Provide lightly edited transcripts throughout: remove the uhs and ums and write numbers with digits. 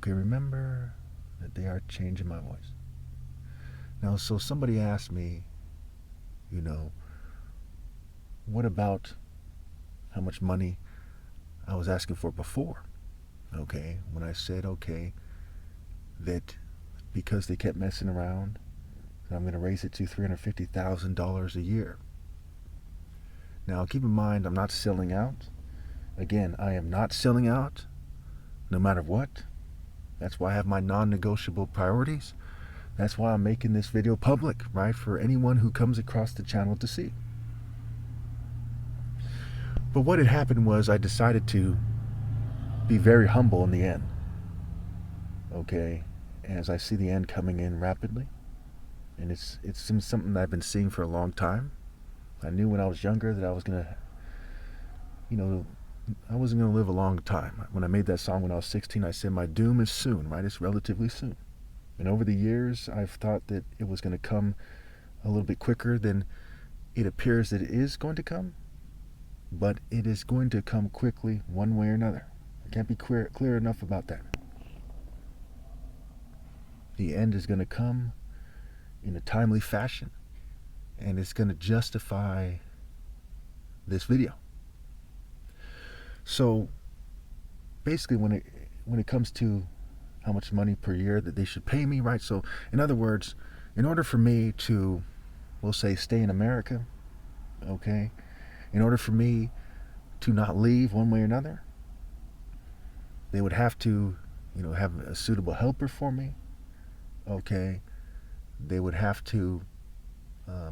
Okay, remember that they are changing my voice. Now, so somebody asked me, what about how much money I was asking for before? Okay, when I said, okay, that because they kept messing around, that I'm going to raise it to $350,000 a year. Now, keep in mind, I'm not selling out. Again, I am not selling out no matter what. That's why I have my non-negotiable priorities. That's why I'm making this video public, right, for anyone who comes across the channel to see. But what had happened was I decided to be very humble in the end. Okay, as I see the end coming in rapidly, and it's something that I've been seeing for a long time. I knew when I was younger that I was gonna, I wasn't gonna live a long time. When I made that song when I was 16, I said my doom is soon, right? It's relatively soon. And over the years, I've thought that it was going to come a little bit quicker than it appears that it is going to come. But it is going to come quickly one way or another. I can't be clear enough about that. The end is going to come in a timely fashion. And it's going to justify this video. So basically when it comes to how much money per year that they should pay me, right? So in other words, in order for me to, we'll say, stay in America, okay, in order for me to not leave one way or another, they would have to, have a suitable helper for me, okay? They would have to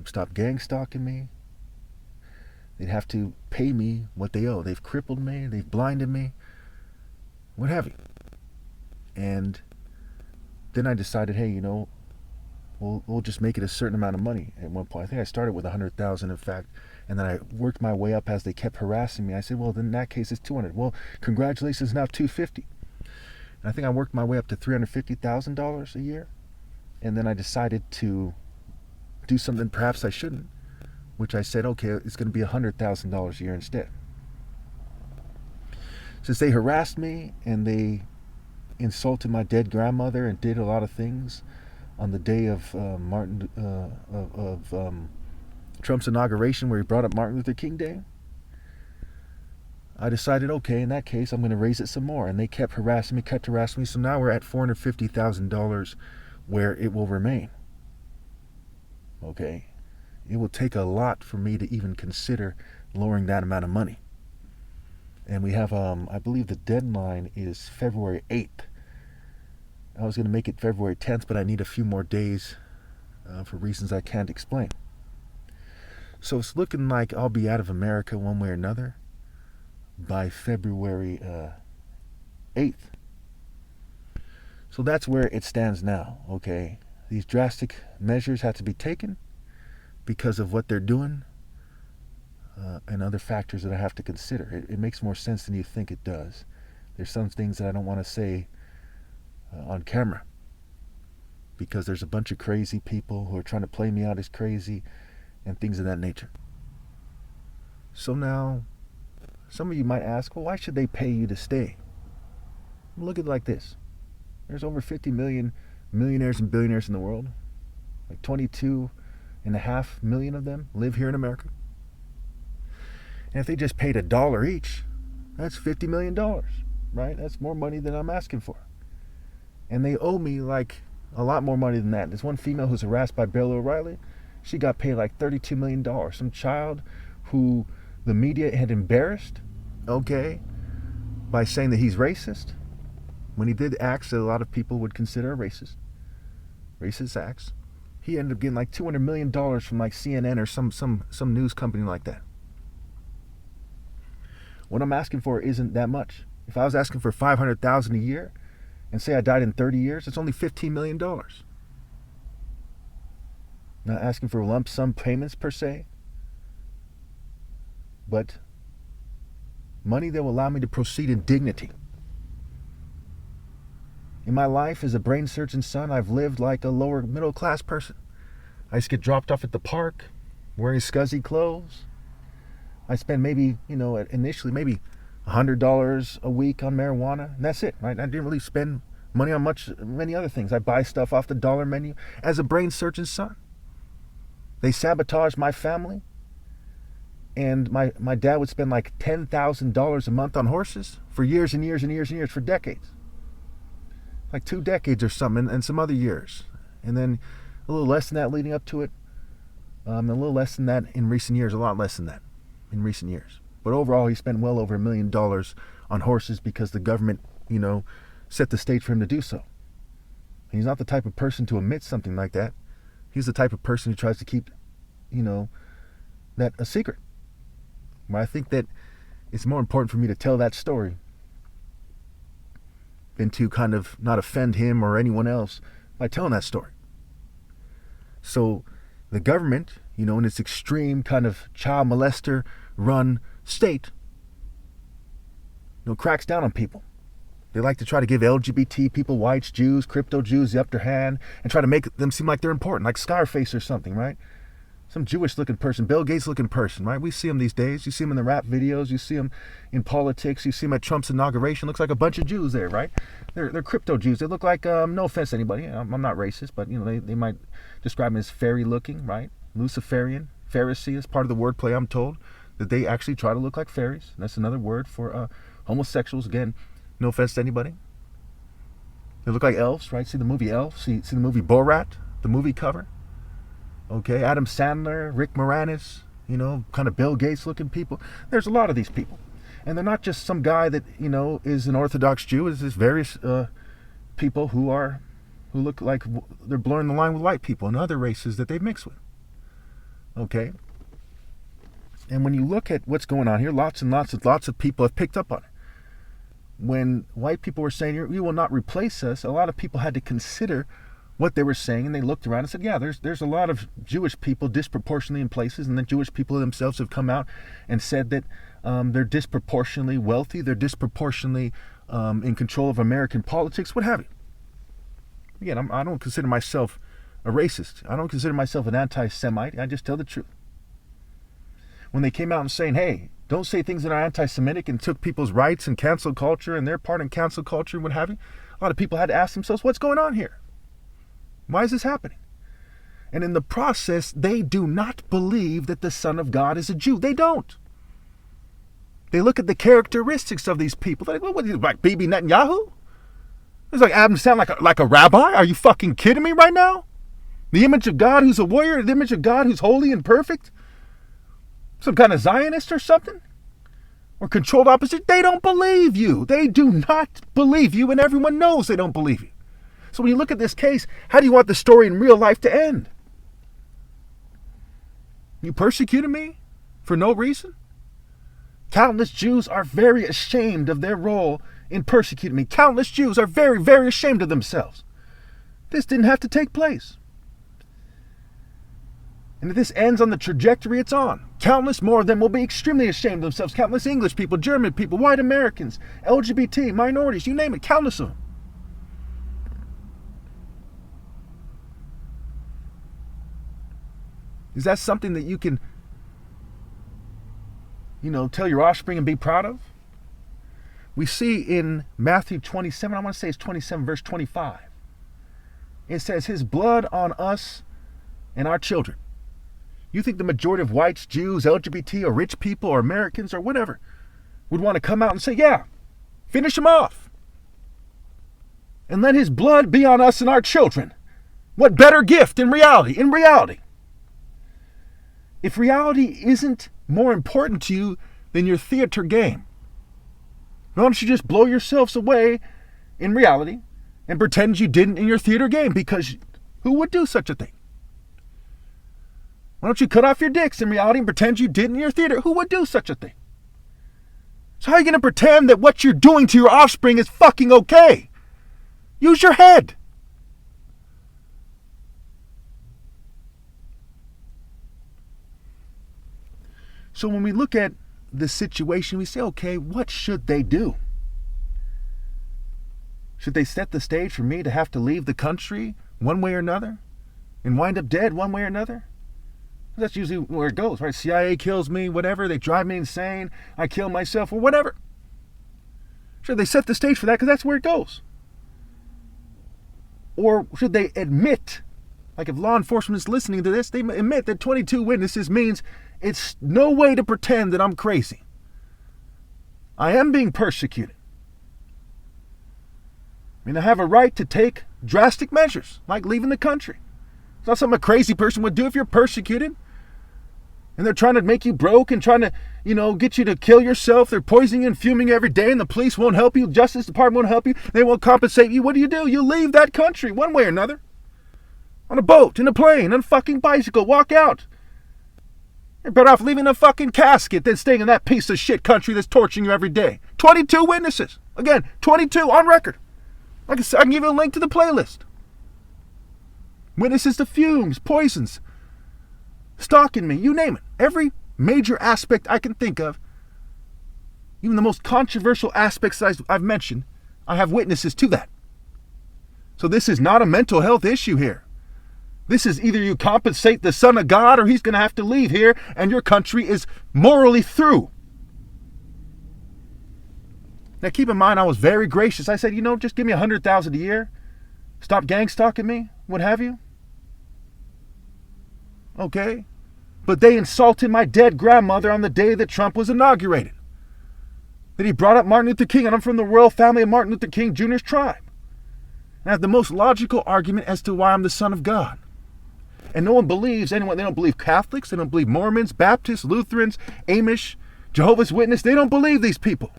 stop gang stalking me. They'd have to pay me what they owe. They've crippled me, they've blinded me, what have you. And then I decided, hey, we'll just make it a certain amount of money at one point. I think I started with $100,000, in fact, and then I worked my way up as they kept harassing me. I said, well, then in that case, it's $200. Well, congratulations, now $250. And I think I worked my way up to $350,000 a year. And then I decided to do something perhaps I shouldn't, which I said, okay, it's going to be $100,000 a year instead. Since they harassed me and they insulted my dead grandmother and did a lot of things on the day of Trump's inauguration, where he brought up Martin Luther King Day, I decided, okay, in that case, I'm going to raise it some more. And they kept harassing me, so now we're at $450,000 where it will remain. Okay, it will take a lot for me to even consider lowering that amount of money. And we have, I believe the deadline is February 8th. I was going to make it February 10th, but I need a few more days for reasons I can't explain. So it's looking like I'll be out of America one way or another by February 8th. So that's where it stands now, okay? These drastic measures have to be taken because of what they're doing and other factors that I have to consider. It makes more sense than you think it does. There's some things that I don't want to say on camera because there's a bunch of crazy people who are trying to play me out as crazy and things of that nature. So now, some of you might ask, well, why should they pay you to stay? Look at it like this. There's over 50 million millionaires and billionaires in the world. Like 22.5 million of them live here in America. And if they just paid $1 each, that's $50 million, right? That's more money than I'm asking for. And they owe me like a lot more money than that. There's one female who's harassed by Bill O'Reilly. She got paid like $32 million. Some child who the media had embarrassed, okay, by saying that he's racist, when he did acts that a lot of people would consider racist acts. He ended up getting like $200 million from like CNN or some news company like that. What I'm asking for isn't that much. If I was asking for $500,000 a year and say I died in 30 years, it's only $15 million. Not asking for lump sum payments per se, but money that will allow me to proceed in dignity. In my life as a brain surgeon's son, I've lived like a lower middle class person. I used to get dropped off at the park, wearing scuzzy clothes. I spent maybe, initially maybe $100 a week on marijuana, and that's it, right? I didn't really spend money on many other things. I buy stuff off the dollar menu as a brain surgeon's son. They sabotaged my family. And my dad would spend like $10,000 a month on horses for years and years and years and years, for decades. Like 2 decades or something, and some other years. And then a little less than that leading up to it. A little less than that in recent years, a lot less than that in recent years. But overall, he spent well over $1 million on horses because the government, set the stage for him to do so. And he's not the type of person to admit something like that. He's the type of person who tries to keep, that a secret. But I think that it's more important for me to tell that story than to kind of not offend him or anyone else by telling that story. So the government, in its extreme kind of child molester run state, cracks down on people. They like to try to give LGBT people, whites, Jews, crypto Jews the upper hand and try to make them seem like they're important, like Scarface or something, right? Some Jewish-looking person, Bill Gates-looking person, right? We see him these days. You see him in the rap videos. You see him in politics. You see him at Trump's inauguration. Looks like a bunch of Jews there, right? They're crypto Jews. They look like, no offense to anybody, I'm not racist, but, they might describe him as fairy-looking, right? Luciferian, Pharisee is part of the wordplay, I'm told, that they actually try to look like fairies. That's another word for homosexuals. Again, no offense to anybody. They look like elves, right? See the movie Elf? See the movie Borat, the movie cover? Okay, Adam Sandler, Rick Moranis, kind of Bill Gates looking people. There's a lot of these people. And they're not just some guy that, is an Orthodox Jew. It's just various people who look like they're blurring the line with white people and other races that they mix with. Okay? And when you look at what's going on here, lots of people have picked up on it. When white people were saying, you will not replace us, a lot of people had to consider what they were saying, and they looked around and said, yeah, there's a lot of Jewish people disproportionately in places, and the Jewish people themselves have come out and said that they're disproportionately wealthy, they're disproportionately in control of American politics, what have you. Again, I don't consider myself a racist. I don't consider myself an anti-Semite. I just tell the truth. When they came out and saying, hey, don't say things that are anti-Semitic, and took people's rights and cancel culture and their part in cancel culture and what have you, a lot of people had to ask themselves, what's going on here? Why is this happening? And in the process, they do not believe that the Son of God is a Jew. They don't. They look at the characteristics of these people. They're like, what is he, like Bibi Netanyahu? It's like Adam sound like a rabbi? Are you fucking kidding me right now? The image of God who's a warrior, the image of God who's holy and perfect? Some kind of Zionist or something? Or controlled opposition? They don't believe you. They do not believe you, and everyone knows they don't believe you. So when you look at this case, how do you want the story in real life to end? You persecuted me for no reason? Countless Jews are very ashamed of their role in persecuting me. Countless Jews are very, very ashamed of themselves. This didn't have to take place. And if this ends on the trajectory it's on, countless more of them will be extremely ashamed of themselves. Countless English people, German people, white Americans, LGBT, minorities, you name it, countless of them. Is that something that you can, tell your offspring and be proud of? We see in Matthew 27, I want to say it's 27, verse 25. It says, his blood on us and our children. You think the majority of whites, Jews, LGBT, or rich people, or Americans, or whatever, would want to come out and say, yeah, finish him off. And let his blood be on us and our children. What better gift in reality? In reality. If reality isn't more important to you than your theater game, why don't you just blow yourselves away in reality and pretend you didn't in your theater game? Because who would do such a thing? Why don't you cut off your dicks in reality and pretend you did in your theater? Who would do such a thing? So how are you going to pretend that what you're doing to your offspring is fucking okay? Use your head. So when we look at the situation, we say, okay, what should they do? Should they set the stage for me to have to leave the country one way or another and wind up dead one way or another? That's usually where it goes, right? CIA kills me, whatever. They drive me insane. I kill myself or whatever. Sure, they set the stage for that because that's where it goes. Or should they admit, like if law enforcement is listening to this, they admit that 22 witnesses means it's no way to pretend that I'm crazy. I am being persecuted. I mean, I have a right to take drastic measures, like leaving the country. It's not something a crazy person would do. If you're persecuted and they're trying to make you broke and trying to, get you to kill yourself, they're poisoning you and fuming you every day, and the police won't help you, Justice Department won't help you, they won't compensate you. What do? You leave that country one way or another. On a boat, in a plane, on a fucking bicycle, walk out. You're better off leaving a fucking casket than staying in that piece of shit country that's torturing you every day. 22 witnesses. Again, 22 on record. Like I said, I can give you a link to the playlist. Witnesses to fumes, poisons, stalking me, you name it. Every major aspect I can think of, even the most controversial aspects I've mentioned, I have witnesses to that. So this is not a mental health issue here. This is either you compensate the Son of God or he's going to have to leave here and your country is morally through. Now keep in mind, I was very gracious. I said, just give me $100,000 a year. Stop gang stalking me, what have you. Okay. But they insulted my dead grandmother on the day that Trump was inaugurated. That he brought up Martin Luther King, and I'm from the royal family of Martin Luther King Jr.'s tribe. And I have the most logical argument as to why I'm the Son of God. And no one believes anyone. They don't believe Catholics. They don't believe Mormons, Baptists, Lutherans, Amish, Jehovah's Witness. They don't believe these people.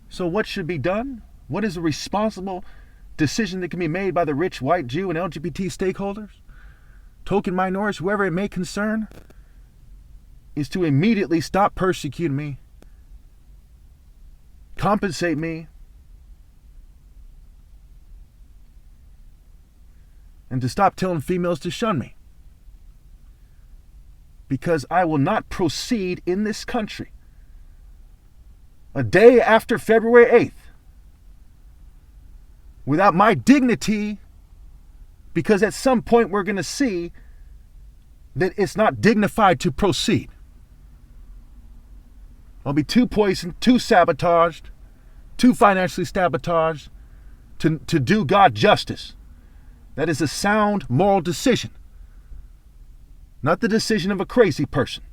So what should be done? What is a responsible decision that can be made by the rich white Jew and LGBT stakeholders, token minorities, whoever it may concern, is to immediately stop persecuting me, compensate me, and to stop telling females to shun me. Because I will not proceed in this country a day after February 8th without my dignity, because at some point we're going to see that it's not dignified to proceed. I'll be too poisoned, too sabotaged, too financially sabotaged to do God justice. That is a sound moral decision, not the decision of a crazy person.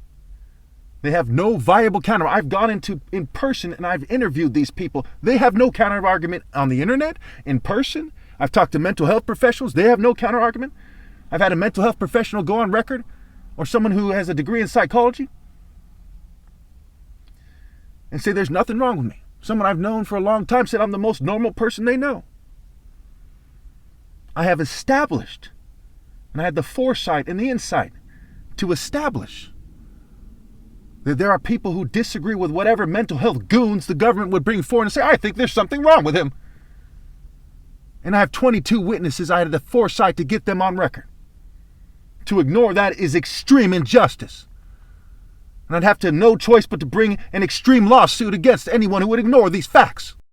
They have no viable counter. I've gone in person and I've interviewed these people. They have no counter argument on the internet, in person. I've talked to mental health professionals. They have no counter argument. I've had a mental health professional go on record, or someone who has a degree in psychology, and say there's nothing wrong with me. Someone I've known for a long time said I'm the most normal person they know. I have established, and I had the foresight and the insight to establish that there are people who disagree with whatever mental health goons the government would bring forward and say, I think there's something wrong with him. And I have 22 witnesses. I had the foresight to get them on record. To ignore that is extreme injustice. And I'd have no choice but to bring an extreme lawsuit against anyone who would ignore these facts.